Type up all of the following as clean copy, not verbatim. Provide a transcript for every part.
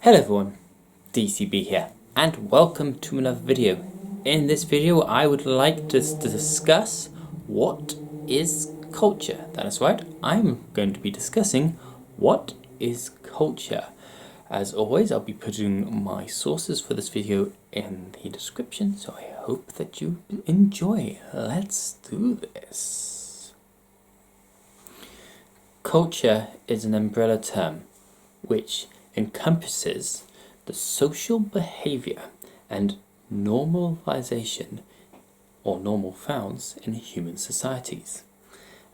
Hello everyone, DCB here, and welcome to another video. In this video I would like to discuss what is culture. That is right, I'm going to be discussing what is culture. As always, I'll be putting my sources for this video in the description, so I hope that you enjoy. Let's do this. Culture is an umbrella term which encompasses the social behavior and normalization or normal founds in human societies,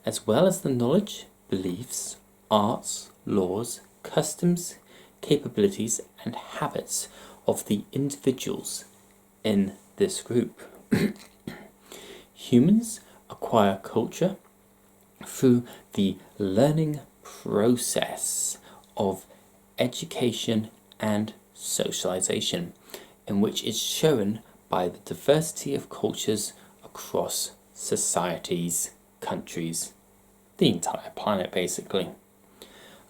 as well as the knowledge, beliefs, arts, laws, customs, capabilities and habits of the individuals in this group. Humans acquire culture through the learning process of education and socialization, in which is shown by the diversity of cultures across societies, countries, the entire planet basically.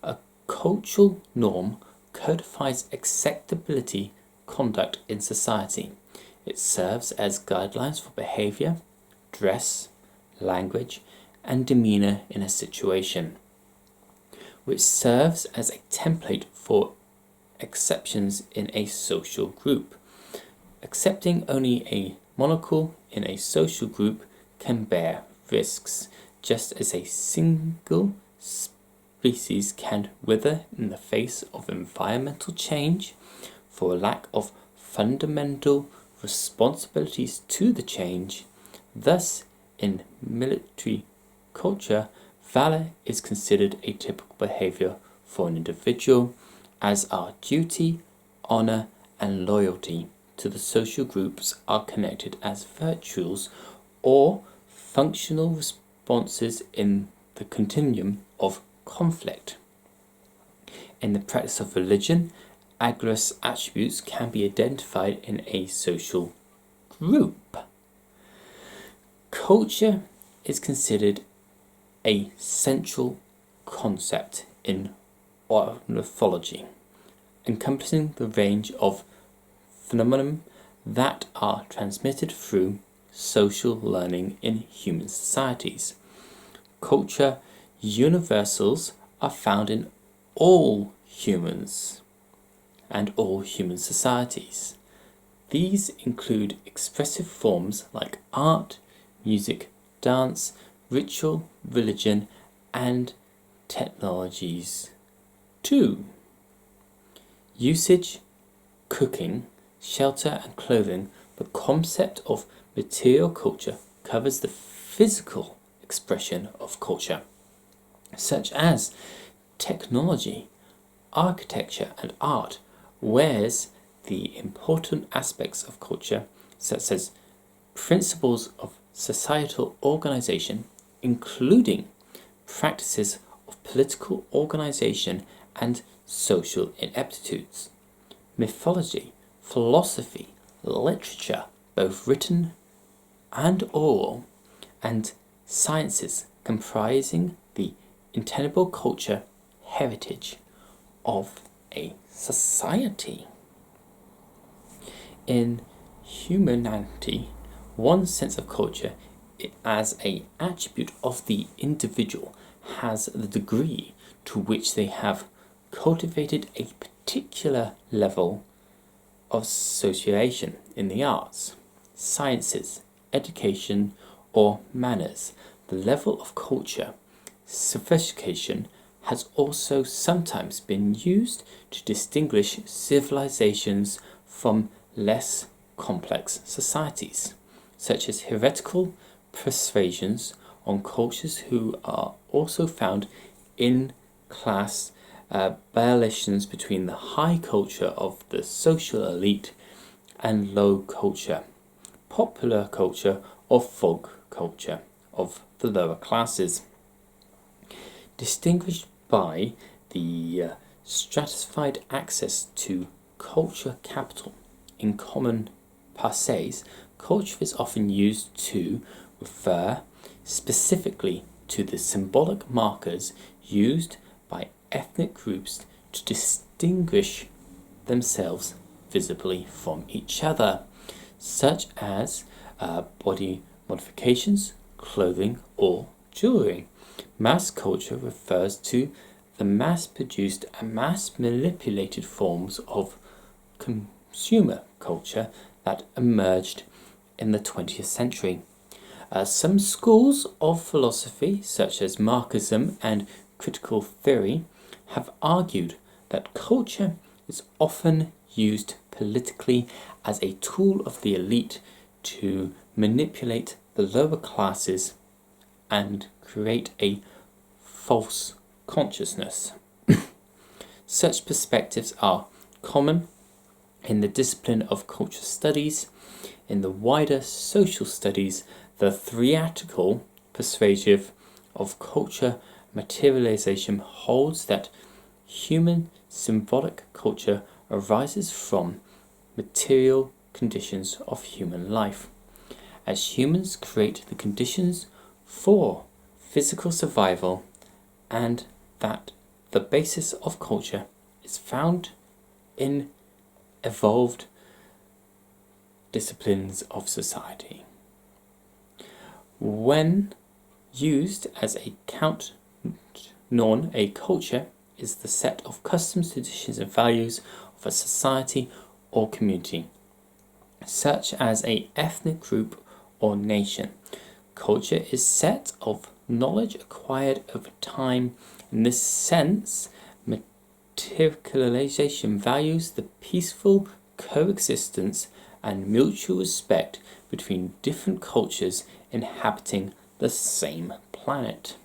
A cultural norm codifies acceptability conduct in society. It serves as guidelines for behavior, dress, language, and demeanor in a situation, which serves as a template for exceptions in a social group. Accepting only a monocle in a social group can bear risks, just as a single species can wither in the face of environmental change for a lack of fundamental responsibilities to the change. Thus, in military culture, valor is considered a typical behavior for an individual, as are duty, honor, and loyalty to the social groups are connected as virtues or functional responses in the continuum of conflict. In the practice of religion, aggressive attributes can be identified in a social group. Culture is considered a central concept in ornithology, encompassing the range of phenomena that are transmitted through social learning in human societies. Culture universals are found in all humans and all human societies. These include expressive forms like art, music, dance, ritual, religion, and technologies too. Usage, cooking, shelter, and clothing. The concept of material culture covers the physical expression of culture, such as technology, architecture, and art, whereas the important aspects of culture, such as principles of societal organization, including practices of political organization and social ineptitudes, mythology, philosophy, literature, both written and oral, and sciences comprising the intangible culture heritage of a society. In humanity, one sense of culture as an attribute of the individual has the degree to which they have cultivated a particular level of association in the arts, sciences, education, or manners. The level of culture sophistication has also sometimes been used to distinguish civilizations from less complex societies, such as heretical persuasions on cultures who are also found in class violations between the high culture of the social elite and low culture, popular culture or folk culture of the lower classes, distinguished by the stratified access to culture capital. In common passages, culture is often used to refer specifically to the symbolic markers used by ethnic groups to distinguish themselves visibly from each other, such as body modifications, clothing, or jewelry. Mass culture refers to the mass-produced and mass-manipulated forms of consumer culture that emerged in the 20th century. Some schools of philosophy, such as Marxism and critical theory, have argued that culture is often used politically as a tool of the elite to manipulate the lower classes and create a false consciousness. Such perspectives are common in the discipline of culture studies. In the wider social studies, the theatrical perspective of culture materialization holds that human symbolic culture arises from material conditions of human life. As humans create the conditions for physical survival, and that the basis of culture is found in evolved disciplines of society. When used as a a culture is the set of customs, traditions, and values of a society or community, such as an ethnic group or nation. Culture is set of knowledge acquired over time. In this sense, materialization values the peaceful coexistence and mutual respect between different cultures inhabiting the same planet.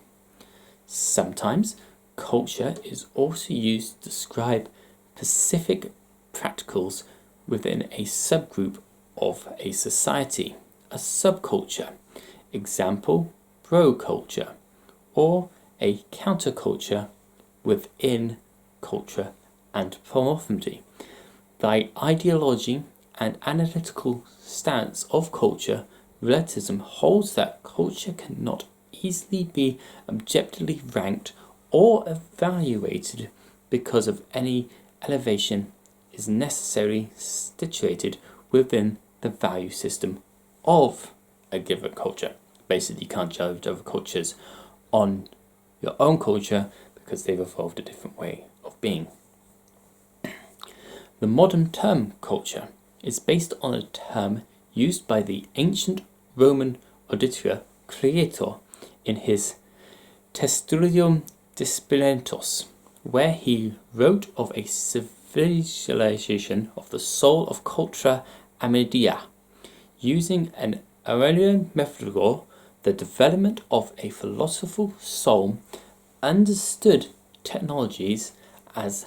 Sometimes culture is also used to describe specific practicals within a subgroup of a society, a subculture. Example, bro culture, or a counterculture within culture anthropology. The ideology and analytical stance of culture relativism holds that culture cannot easily be objectively ranked or evaluated because of any elevation is necessarily situated within the value system of a given culture. Basically, you can't judge other cultures on your own culture because they've evolved a different way of being. The modern term culture is based on a term used by the ancient Roman auditor Creator in his Testudium Disciplinatus, where he wrote of a civilization of the soul of cultura amidia. Using an Aurelian methodology, the development of a philosophical soul understood technologies as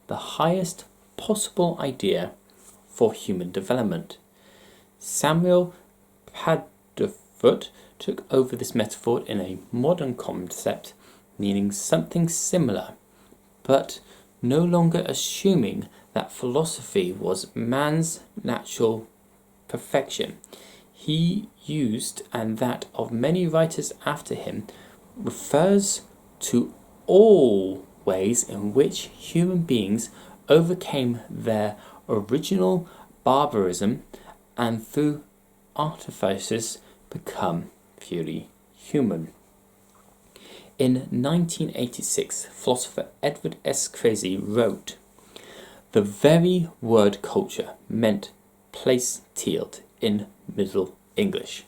the highest possible idea for human development. Samuel Padfoot took over this metaphor in a modern concept, meaning something similar, but no longer assuming that philosophy was man's natural perfection. He used, and that of many writers after him, refers to all ways in which human beings overcame their original barbarism and through artifices become purely human. In 1986, philosopher Edward S. Crazy wrote, "The very word culture meant place tilled in Middle English,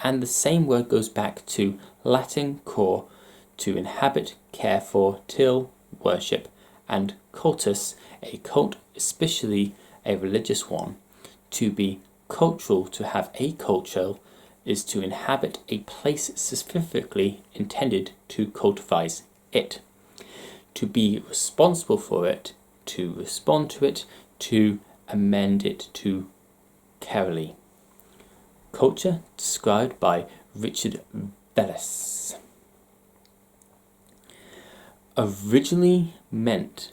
and the same word goes back to Latin cor, to inhabit, care for, till, worship, and cultus, a cult, especially a religious one. To be cultural, to have a culture, is to inhabit a place specifically intended to cultivate it, to be responsible for it, to respond to it, to amend it, to carefully." Culture described by Richard Bellis. Originally meant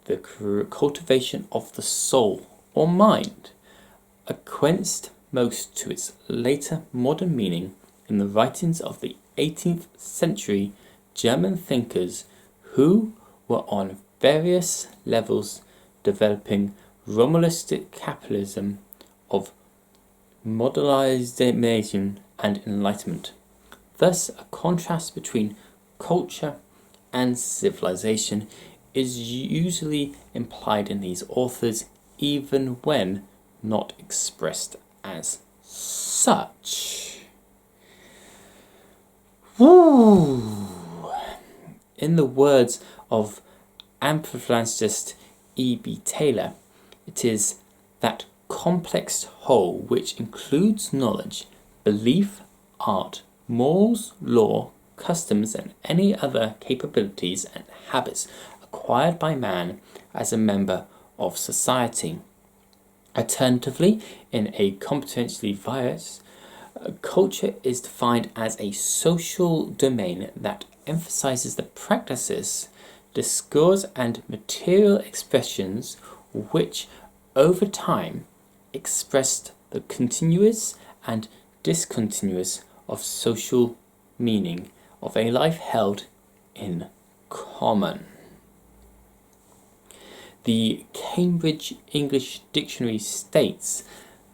the cultivation of the soul or mind, acquiesced most to its later modern meaning in the writings of the 18th century German thinkers who were on various levels developing Romulistic capitalism of modernization and enlightenment. Thus, a contrast between culture and civilization is usually implied in these authors, even when not expressed as such. Woo! In the words of anthropologist E.B. Taylor, it is that complex whole which includes knowledge, belief, art, morals, law, customs, and any other capabilities and habits acquired by man as a member of society. Alternatively, in a competently virus, culture is defined as a social domain that emphasizes the practices, discourse, and material expressions which, over time, expressed the continuous and discontinuous of social meaning of a life held in common. The Cambridge English Dictionary states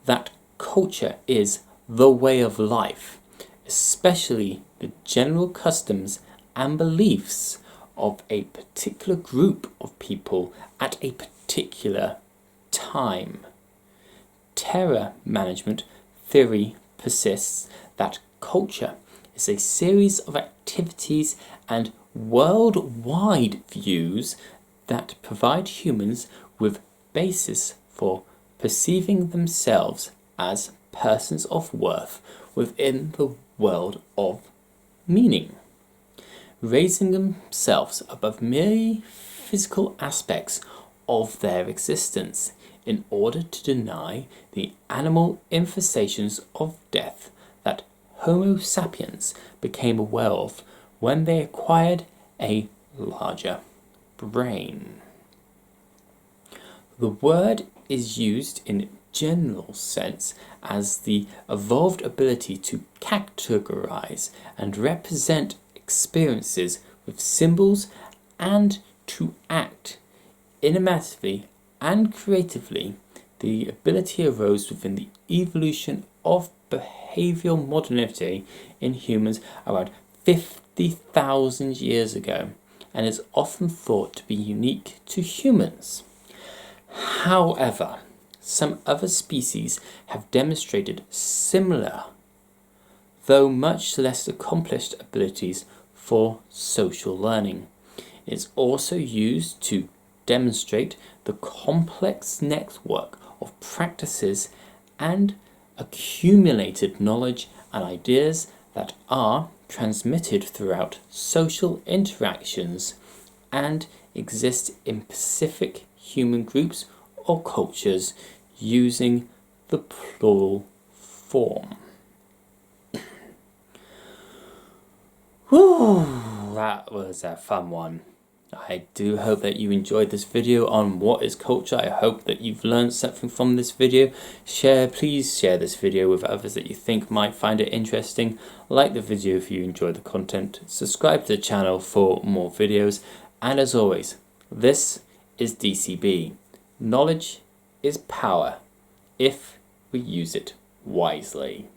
that culture is the way of life, especially the general customs and beliefs of a particular group of people at a particular time. Terror management theory persists that culture is a series of activities and worldwide views that provide humans with basis for perceiving themselves as persons of worth within the world of meaning, raising themselves above merely physical aspects of their existence in order to deny the animal infestations of death that Homo sapiens became aware of when they acquired a larger brain. The word is used in general sense as the evolved ability to categorize and represent experiences with symbols and to act innovatively and creatively. The ability arose within the evolution of behavioral modernity in humans around 50,000 years ago, and is often thought to be unique to humans. However, some other species have demonstrated similar, though much less accomplished, abilities for social learning. It is also used to demonstrate the complex network of practices and accumulated knowledge and ideas that are transmitted throughout social interactions and exist in specific human groups or cultures using the plural form. Whew, that was a fun one. I do hope that you enjoyed this video on what is culture. I hope that you've learned something from this video. Please share this video with others that you think might find it interesting. Like the video if you enjoy the content. Subscribe to the channel for more videos. And as always, this is DCB. Knowledge is power if we use it wisely.